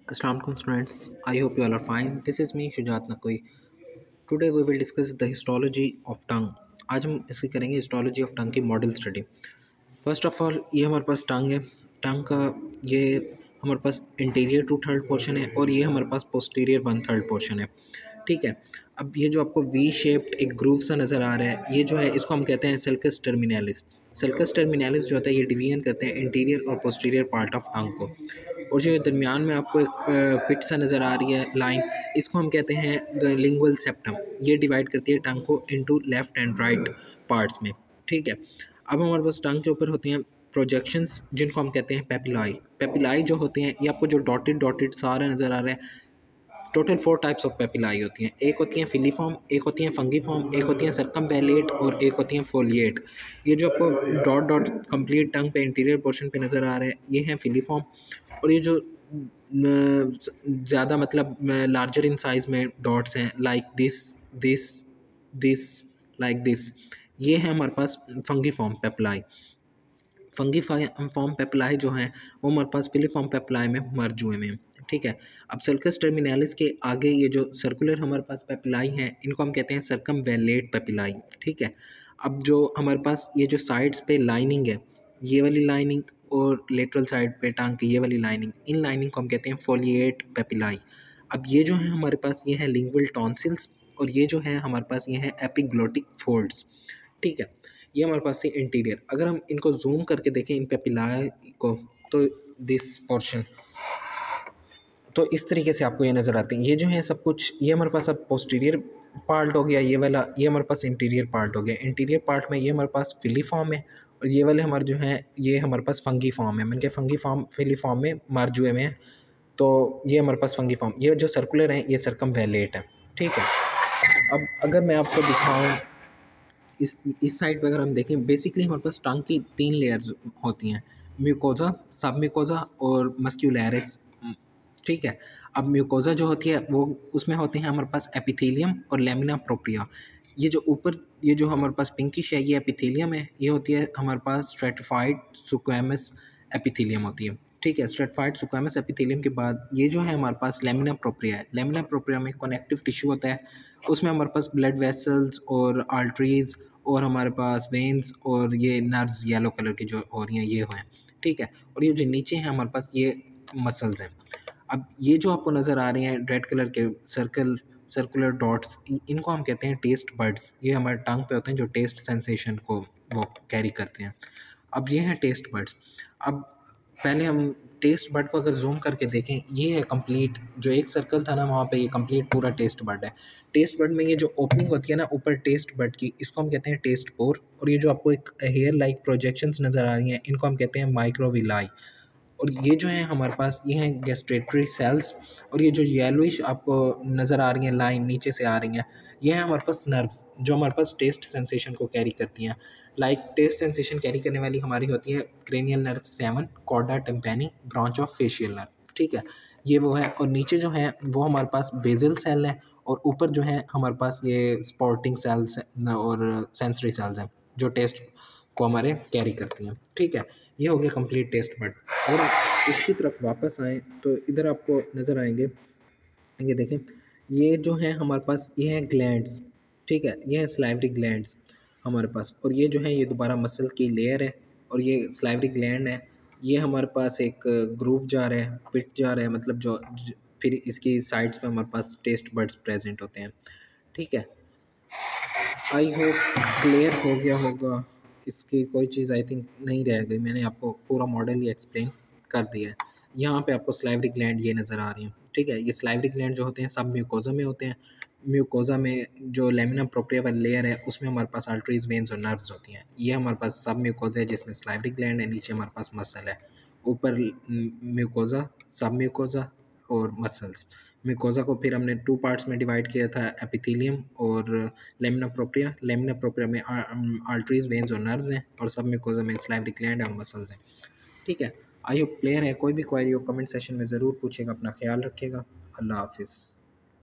Assalamu alaikum students. I hope you all are fine. This is me Shujat Nakoi. Today we will discuss the histology of tongue. आज हम इसकी करेंगे histology of tongue की model study. First of all ये हमारे पास टंग है. टंग का ये हमारे पास इंटीरियर टू थर्ड पोर्शन है और ये हमारे पास पोस्टीरियर वन थर्ड पोर्शन है. ठीक है. अब ये जो आपको वी शेप्ड एक ग्रूव सा नज़र आ रहा है, ये जो है इसको हम कहते हैं सेल्कस टर्मिनालिस. सेल्कस टर्मिनालिस जो होता है ये डिवीजन करते हैं इंटीरियर और पोस्टीरियर पार्ट ऑफ टंग को. और जो दरमियान में आपको एक पिट सा नज़र आ रही है लाइन, इसको हम कहते हैं द लिंगुअल सेप्टम. ये डिवाइड करती है टंग को into left and right parts में. ठीक है. अब हमारे पास टंग के ऊपर होती हैं प्रोजेक्शंस जिनको हम कहते हैं पेपिलाई. पेपिलाई जो होते हैं ये आपको जो डॉटेड डॉटेड सारा नज़र आ रहा है. टोटल 4 टाइप्स ऑफ पेपिलाई होती हैं. एक होती हैं फिलीफॉर्म, एक होती हैं फंगीफॉर्म, एक होती हैं सर्कमवेलेट और एक होती हैं फोलिएट. ये जो आपको डॉट डॉट कंप्लीट टंग पे इंटीरियर पोर्शन पे नज़र आ रहा है ये हैं फिलीफॉर्म. और ये जो ज़्यादा मतलब लार्जर इन साइज़ में डॉट्स हैं like this this this like this, ये है हमारे पास फंगीफॉर्म पेपिलाई. फॉर्म पेपिलाई जो हैं वो हमारे पास फिलीफॉर्म पेपिलाई में मर्ज हुए हैं. ठीक है. अब सर्कस टर्मिनालिस के आगे ये जो सर्कुलर हमारे पास पेपिलाई हैं इनको हम कहते हैं सर्कमवेलेट पेपिलाई. ठीक है. अब जो हमारे पास ये जो साइड्स पे लाइनिंग है, ये वाली लाइनिंग और लेटरल साइड पे टांग की ये वाली लाइनिंग, इन लाइनिंग को हम कहते हैं फोलिएट पेपिलाई. अब ये जो है हमारे पास ये है लिंगुअल टॉन्सिल्स और ये जो है हमारे पास ये है एपिग्लोटिक फोल्ड्स. ठीक है. ये हमारे पास से इंटीरियर. अगर हम इनको जूम करके देखें इन पेपिलाई को तो दिस पोर्शन, तो इस तरीके से आपको ये नज़र आते हैं. ये जो है सब कुछ ये हमारे पास अब पोस्टीरियर पार्ट हो गया, ये वाला ये हमारे पास इंटीरियर पार्ट हो गया. इंटीरियर पार्ट में ये हमारे पास फिलीफॉर्म है और ये वाले हमारे जो हैं ये हमारे पास फंगी फॉर्म है. मैंने कहा फंगी फॉर्म फिलीफॉर्म में मर्ज हुए हैं, तो ये हमारे पास फंगी फॉर्म. ये जो सर्कुलर हैं ये सर्कमवेलेट है. ठीक है. अब अगर मैं आपको दिखाऊँ इस साइड पे अगर हम देखें, बेसिकली हमारे पास टंग की 3 लेयर्स होती हैं, म्यूकोजा, सब म्यूकोजा और मस्क्यूलरिस. ठीक है. अब म्यूकोजा जो होती है वो उसमें होते हैं हमारे पास एपिथेलियम और लेमिना प्रोप्रिया. ये जो ऊपर ये जो हमारे पास पिंकिश है ये एपिथेलियम है. ये होती है हमारे पास स्ट्रेटिफाइड स्क्वैमस एपिथेलियम होती है. ठीक है. स्ट्रेटिफाइड स्क्वैमस एपिथेलियम के बाद ये जो है हमारे पास लेमिना प्रोप्रिया है. लेमिना प्रोप्रिया में कनेक्टिव टिश्यू होता है, उसमें हमारे पास ब्लड वेसल्स और आर्टरीज और हमारे पास वेन्स और ये नर्व्स येलो कलर की जो हो रही हैं ये हैं. ठीक है. और ये जो नीचे हैं हमारे पास ये मसल्स हैं. अब ये जो आपको नज़र आ रहे हैं रेड कलर के सर्कुलर डॉट्स, इनको हम कहते हैं टेस्ट बड्स. ये हमारे टंग पे होते हैं जो टेस्ट सेंसेशन को वो कैरी करते हैं. अब ये हैं टेस्ट बड्स. अब पहले हम टेस्ट बड को अगर जूम करके देखें, ये है कंप्लीट जो एक सर्कल था ना वहाँ पे, ये कंप्लीट पूरा टेस्ट बड है. टेस्ट बड में ये जो ओपनिंग होती है ना ऊपर टेस्ट बड की, इसको हम कहते हैं टेस्ट पोर. और ये जो आपको एक हेयर लाइक प्रोजेक्शंस नज़र आ रही हैं इनको हम कहते हैं माइक्रोविलाई. और ये जो है हमारे पास ये हैं गैस्ट्रेटरी सेल्स. और ये जो येलोइश आपको नज़र आ रही हैं लाइन नीचे से आ रही हैं, ये हैं हमारे पास नर्व्स जो हमारे पास टेस्ट सेंसेशन को कैरी करती हैं. लाइक टेस्ट सेंसेशन कैरी करने वाली हमारी होती है cranial nerve 7, chorda tympani, branch of facial nerve. ठीक है. ये वो है. और नीचे जो है वो हमारे पास बेजल सेल है और ऊपर जो है हमारे पास ये स्पॉटिंग सेल्स और सेंसरी सेल्स हैं जो टेस्ट को हमारे कैरी करती हैं. ठीक है. ये हो गया कंप्लीट टेस्ट बड. अगर आप इसकी तरफ वापस आएँ तो इधर आपको नज़र आएंगे, ये देखें ये जो है हमारे पास ये हैं ग्लैंड्स. ठीक है. ये हैं स्लाइवरी ग्लैंड्स हमारे पास. और ये जो है ये दोबारा मसल की लेयर है और ये स्लाइवरी ग्लैंड है. ये हमारे पास एक ग्रूव जा रहा है, पिट जा रहा है, मतलब फिर इसकी साइड्स पे हमारे पास टेस्ट बड्स प्रेजेंट होते हैं. ठीक है. आई होप क्लियर हो गया होगा. इसकी कोई चीज़ आई थिंक नहीं रह गई. मैंने आपको पूरा मॉडल ही एक्सप्लेन कर दिया है. यहाँ पे आपको स्लाइवरी ग्लैंड ये नज़र आ रही हैं. ठीक है. ये स्लाइवरी ग्लैंड जो होते हैं सब म्यूकोजा में होते हैं. म्यूकोजा में जो लेमिना प्रोप्रिया वाली लेयर है उसमें हमारे पास आर्टरीज, वेन्स और नर्व्स होती हैं. ये हमारे पास सब म्यूकोजा है जिसमें स्लाइवरी ग्लैंड है, नीचे हमारे पास मसल है, ऊपर म्यूकोजा, सब म्यूकोजा और मसल्स. म्यूकोजा को फिर हमने 2 पार्ट्स में डिवाइड किया था, एपिथेलियम और लेमिना प्रोप्रिया. लेमिना प्रोप्रिया में आर्टरीज, वेन्स और नर्व्स हैं और सब म्यूकोजा में स्लाइवरी ग्लैंड और मसल्स हैं. ठीक है. आई होप क्लियर है. कोई भी क्वेरी हो कमेंट सेशन में ज़रूर पूछेगा. अपना ख्याल रखिएगा. अल्लाह हाफिज़.